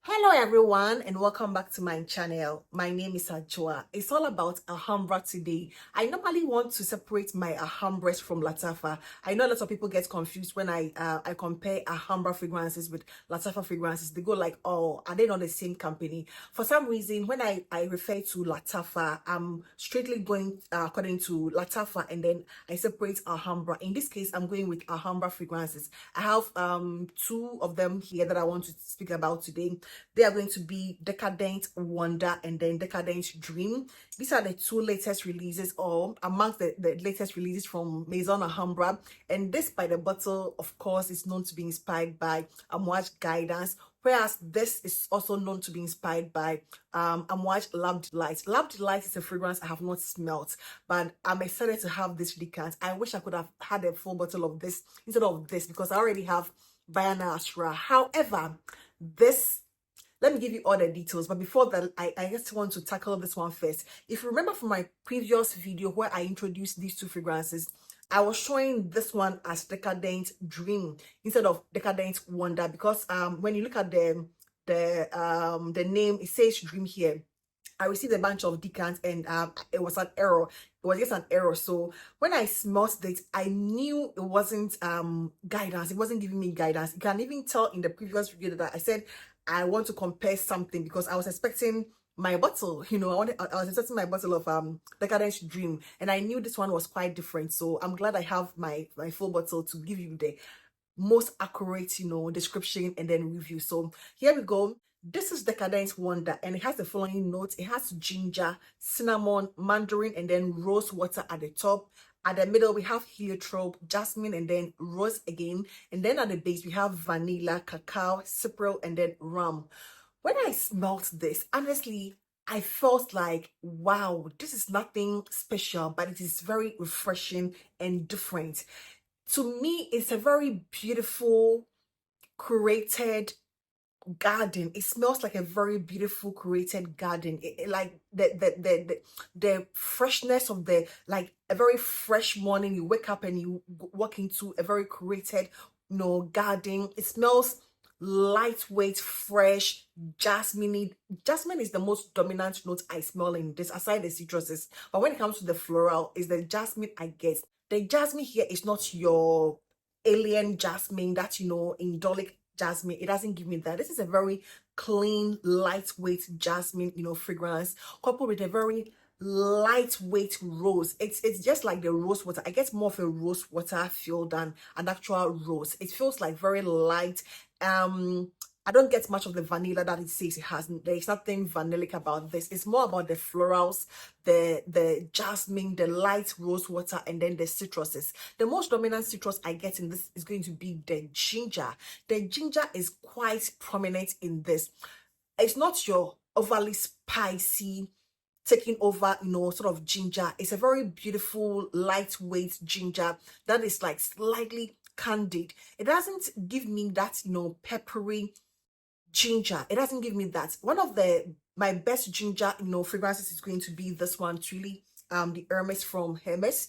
Hello everyone and welcome back to my channel. My name is Ajua. It's all about Alhambra today. I normally want to separate my Alhambras from Latafa. I know a lot of people get confused when I compare Alhambra fragrances with Latafa fragrances. They go like, oh, are they not the same company? For some reason, when I refer to Latafa, I'm straightly going according to Latafa, and then I separate Alhambra. In this case, I'm going with Alhambra fragrances. I have two of them here that I want to speak about today. They are going to be Decadent Wonder and then Decadent Dream. These are the two latest releases, or amongst the latest releases from Maison Alhambra. And this by the bottle, of course, is known to be inspired by Amouague guidance, whereas this is also known to be inspired by Amouague Love Delight. Love Delight is a fragrance I have not smelled, but I'm excited to have this decant. I wish I could have had a full bottle of this instead of this because I already have Bayana Ashra. However, this, let me give you all the details, but before that, I just want to tackle this one first. If you remember from my previous video where I introduced these two fragrances, I was showing this one as Decadent Dream instead of Decadent Wonder because when you look at the name, it says Dream here. I received a bunch of decants and it was an error. It was just an error. So when I smelled it, I knew it wasn't guidance. It wasn't giving me guidance. You can even tell in the previous video that I said I want to compare something because I was expecting my bottle, I was expecting my bottle of Decadent Dream, and I knew this one was quite different. So I'm glad I have my full bottle to give you the most accurate, description and then review. So here we go. This is Decadent Wonder, and it has the following notes. It has ginger, cinnamon, mandarin, and then rose water at the top. At the middle, we have heliotrope, jasmine, and then rose again. And then at the base, we have vanilla, cacao, cypriol, and then rum. When I smelled this, honestly, I felt like, wow, this is nothing special, but it is very refreshing and different. To me, it's a very beautiful, curated garden. It smells like a very beautiful curated garden. Like the freshness of the, like a very fresh morning, you wake up and you walk into a very curated garden. It smells lightweight, fresh, jasmine. Jasmine is the most dominant note I smell in this, aside the citruses. But when it comes to the floral, is the jasmine I get. The jasmine here is not your alien jasmine that indolic jasmine. It doesn't give me that. This is a very clean, lightweight jasmine, fragrance coupled with a very lightweight rose. It's just like the rose water. I get more of a rose water feel than an actual rose. It feels like very light. I don't get much of the vanilla that it says it has. There is nothing vanillic about this. It's more about the florals, the jasmine, the light rose water, and then the citruses. The most dominant citrus I get in this is going to be the ginger. The ginger is quite prominent in this. It's not your overly spicy, taking over, sort of ginger. It's a very beautiful, lightweight ginger that is like slightly candied. It doesn't give me that, peppery ginger. It doesn't give me that. One of my best ginger, fragrances is going to be this one, truly, the Hermes from Hermes.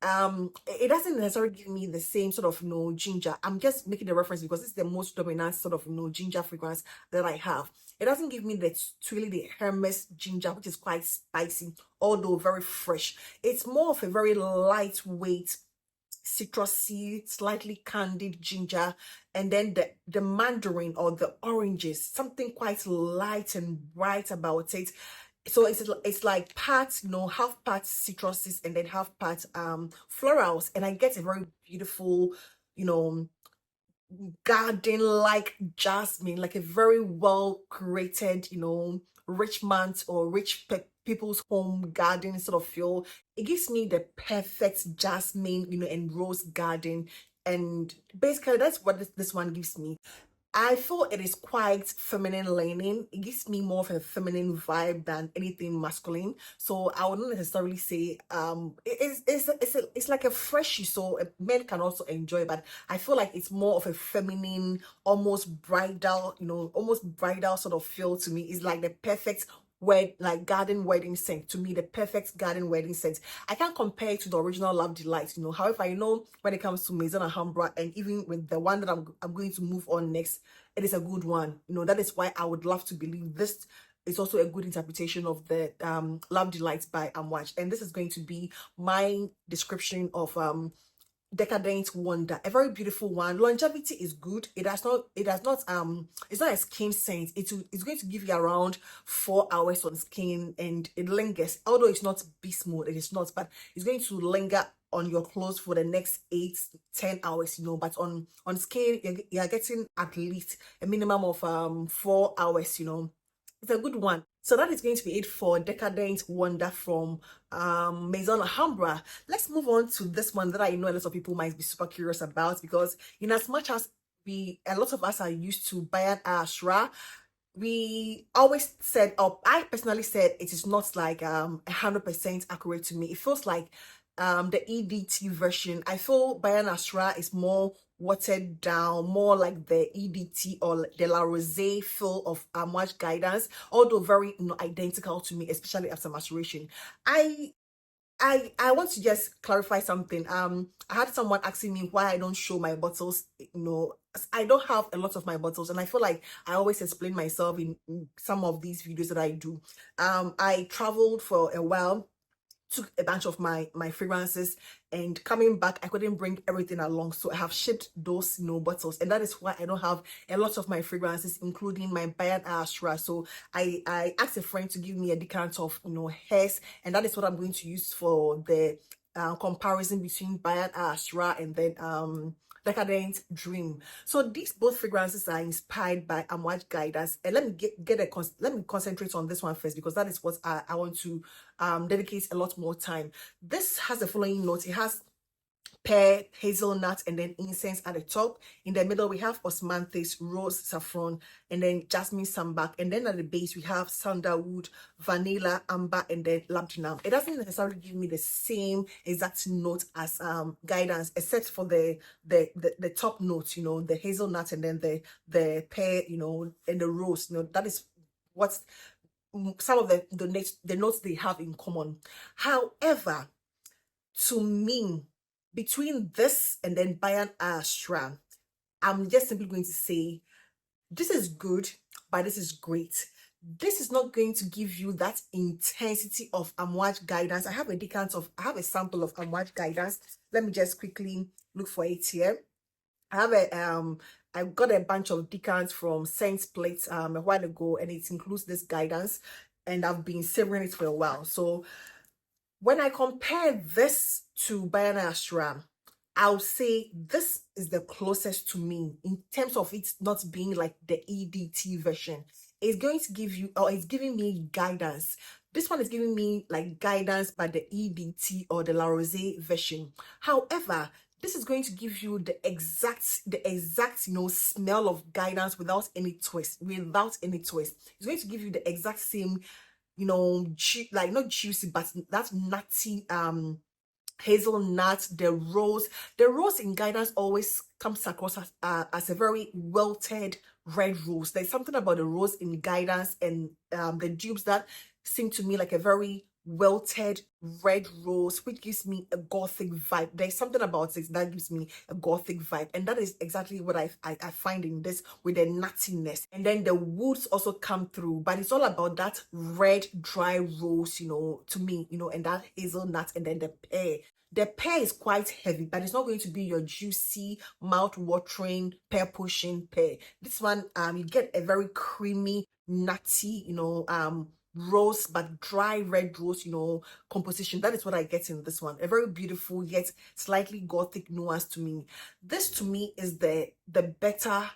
It doesn't necessarily give me the same sort of ginger. I'm just making the reference because it's the most dominant sort of ginger fragrance that I have. It doesn't give me truly the Hermes ginger, which is quite spicy, although very fresh. It's more of a very lightweight, citrusy, slightly candied ginger, and then the mandarin or the oranges, something quite light and bright about it. So it's like part, half part citruses and then half part florals, and I get a very beautiful, garden like jasmine, like a very well curated, rich man's or rich people's home garden sort of feel. It gives me the perfect jasmine, and rose garden, and basically that's what this one gives me. I feel it is quite feminine leaning. It gives me more of a feminine vibe than anything masculine. So I would not necessarily say it's like a freshy, so men can also enjoy. But I feel like it's more of a feminine, almost bridal, almost bridal sort of feel to me. It's like the perfect like garden wedding scent. To me, the perfect garden wedding scent. I can't compare it to the original Love Delight, however, when it comes to Maison Alhambra, and even with the one that I'm going to move on next, it is a good one. That is why I would love to believe this is also a good interpretation of the Love Delights by Amouague. And this is going to be my description of Decadent Wonder. A very beautiful one. Longevity is good. It's not a skin scent. It's going to give you around 4 hours on skin, and it lingers. Although it's not beast mode, it is not, but it's going to linger on your clothes for the next 8-10 hours, but on skin, you're getting at least a minimum of 4 hours. It's a good one. So that is going to be it for Decadent Wonder from Maison Alhambra. Let's move on to this one that I know a lot of people might be super curious about, because in as much as a lot of us are used to Bayan Ashra, we always said, or I personally said, it is not like 100% accurate to me. It feels like the EDT version. I feel Bayan Ashra is more watered down, more like the EDT or the La Rose feel of Amouague Guidance, although very identical to me, especially after maturation. I want to just clarify something. I had someone asking me why I don't show my bottles. I don't have a lot of my bottles, and I feel like I always explain myself in some of these videos that I do. I traveled for a while, took a bunch of my fragrances, and coming back I couldn't bring everything along, so I have shipped those bottles, and that is why I don't have a lot of my fragrances, including my Bayan Ashra. So I asked a friend to give me a decant of hers, and that is what I'm going to use for the comparison between Bayan Ashra and then Decadent Dream. So these both fragrances are inspired by Amouague Guidance, and let me concentrate on this one first, because that is what I want to dedicate a lot more time. This has the following notes. It has pear, hazelnut, and then incense at the top. In the middle, we have osmanthus, rose, saffron, and then jasmine sambac. And then at the base, we have sandalwood, vanilla, amber, and then labdanum. It doesn't necessarily give me the same exact note as Guidance, except for the top notes, the hazelnut, and then the pear, and the rose. That is what some of the notes they have in common. However, to me, between this and then Bayan Ashra, I'm just simply going to say this is good, but this is great. This is not going to give you that intensity of Amouague Guidance. I have a sample of Amouague Guidance. Let me just quickly look for it here. I got a bunch of decants from Saint's Plates a while ago, and it includes this Guidance, and I've been savoring it for a while. So when I compare this to Bayan Ashra, I'll say this is the closest to me in terms of it not being like the EDT version. It's going to give you, or it's giving me Guidance. This one is giving me like Guidance by the EDT or the La Rose version. However, this is going to give you the exact smell of Guidance without any twist. It's going to give you the exact same, like not juicy, but that nutty hazelnut. The rose in Guidance always comes across as a very wilted red rose. There's something about the rose in Guidance and the dupes that seem to me like a very wilted red rose, which gives me a gothic vibe. There's something about it that gives me a gothic vibe, and that is exactly what I find in this, with the nuttiness, and then the woods also come through, but it's all about that red dry rose, to me, and that hazelnut, and then the pear. The pear is quite heavy, but it's not going to be your juicy, mouth-watering, pear-pushing pear. This one, you get a very creamy, nutty, rose, but dry red rose, composition. That is what I get in this one. A very beautiful yet slightly gothic nuance to me. This to me is the better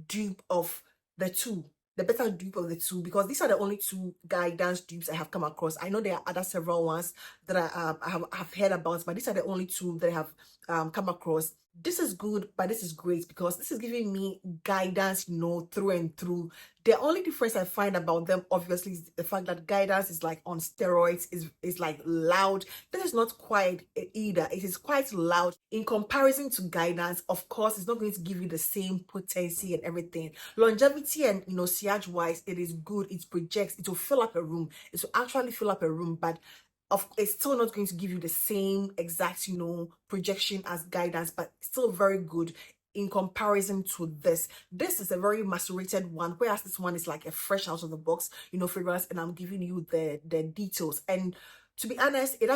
dupe of the two. Because these are the only two Guidance dupes I have come across. I know there are other several ones that I have heard about, but these are the only two that I have come across. This is good, but this is great because this is giving me Guidance, through and through. The only difference I find about them, obviously, is the fact that Guidance is like on steroids, is like loud. This is not quite either. It is quite loud in comparison to Guidance. Of course, it's not going to give you the same potency and everything. Longevity and sillage wise, it is good. It projects. It will fill up a room. It will actually fill up a room, but it's still not going to give you the same exact projection as Guidance, but still very good. in comparison to this is a very macerated one, whereas this one is like a fresh out of the box, you know, fragrance, and I'm giving you the details. And to be honest, it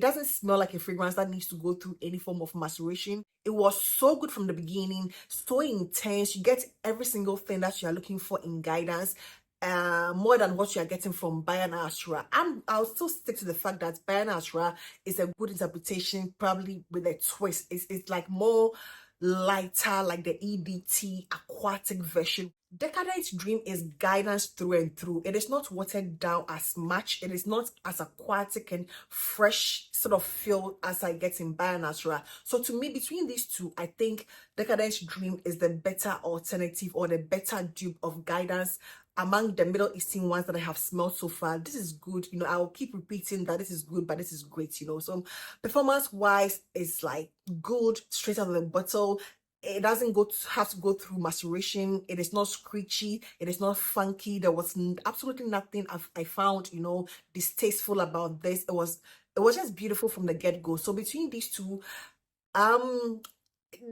doesn't smell like a fragrance that needs to go through any form of maceration. It was so good from the beginning, so intense. You get every single thing that you are looking for in guidance, more than what you are getting from Bayan Ashra. I'll still stick to the fact that Bayan Ashra is a good interpretation, probably with a twist. It's like more lighter, like the EDT aquatic version. Decadent Dream is guidance through and through. It is not watered down as much. It is not as aquatic and fresh sort of feel as I get in Bayan Ashra. So to me, between these two, I think Decadent Dream is the better alternative or the better dupe of guidance among the Middle Eastern ones that I have smelled so far. This is good. You know, I'll keep repeating that this is good, but this is great, you know. So performance wise, it's like good straight out of the bottle. It doesn't have to go through maceration. It is not screechy. It is not funky. There was absolutely nothing I found, you know, distasteful about this. It was just beautiful from the get-go. So between these two, um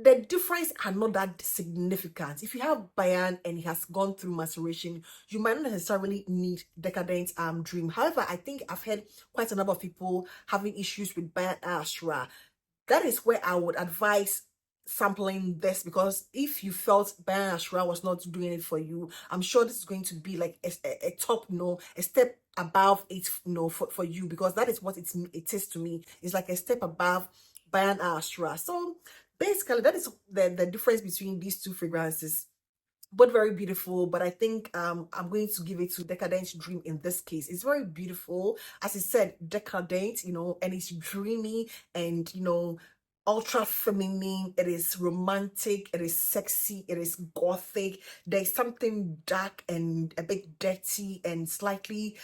the difference are not that significant. If you have Bayan and it has gone through maceration, you might not necessarily need Decadent Dream. However, I think I've heard quite a number of people having issues with Bayan Ashra. That is where I would advise sampling this, because if you felt Bayan Ashra was not doing it for you, I'm sure this is going to be like a top, you know, a step above it, you know, for you, because that is what it is to me. It's like a step above Bayan Ashra. So basically that is the difference between these two fragrances. Both very beautiful, but I think I'm going to give it to Decadent Dream in this case. It's very beautiful, as I said, decadent, you know, and it's dreamy and, you know, ultra feminine. It is romantic, it is sexy, it is gothic. There's something dark and a bit dirty and slightly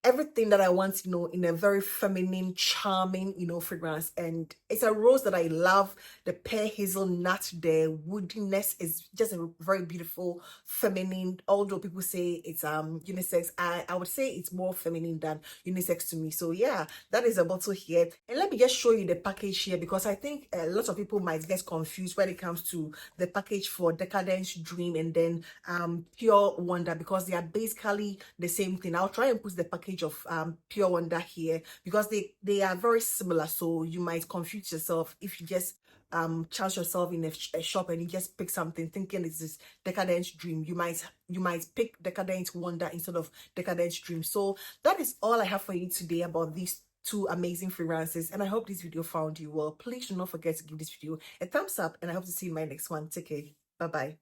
everything that I want, you know, in a very feminine, charming, you know, fragrance. And it's a rose that I love. The pear hazelnut, the woodiness is just a very beautiful, feminine. Although people say it's unisex, I would say it's more feminine than unisex to me. So yeah, that is a bottle here. And let me just show you the package here, because I think a lot of people might get confused when it comes to the package for Decadent Dream and then Pure Wonder, because they are basically the same thing. I'll try and put the package of Pure Wonder here, because they are very similar, so you might confuse yourself if you just chance yourself in a shop and you just pick something thinking it's this Decadent Dream. You might pick Decadent Wonder instead of Decadent Dream. So that is all I have for you today about these two amazing fragrances, and I hope this video found you well. Please do not forget to give this video a thumbs up, and I hope to see you in my next one. Take care. Bye bye.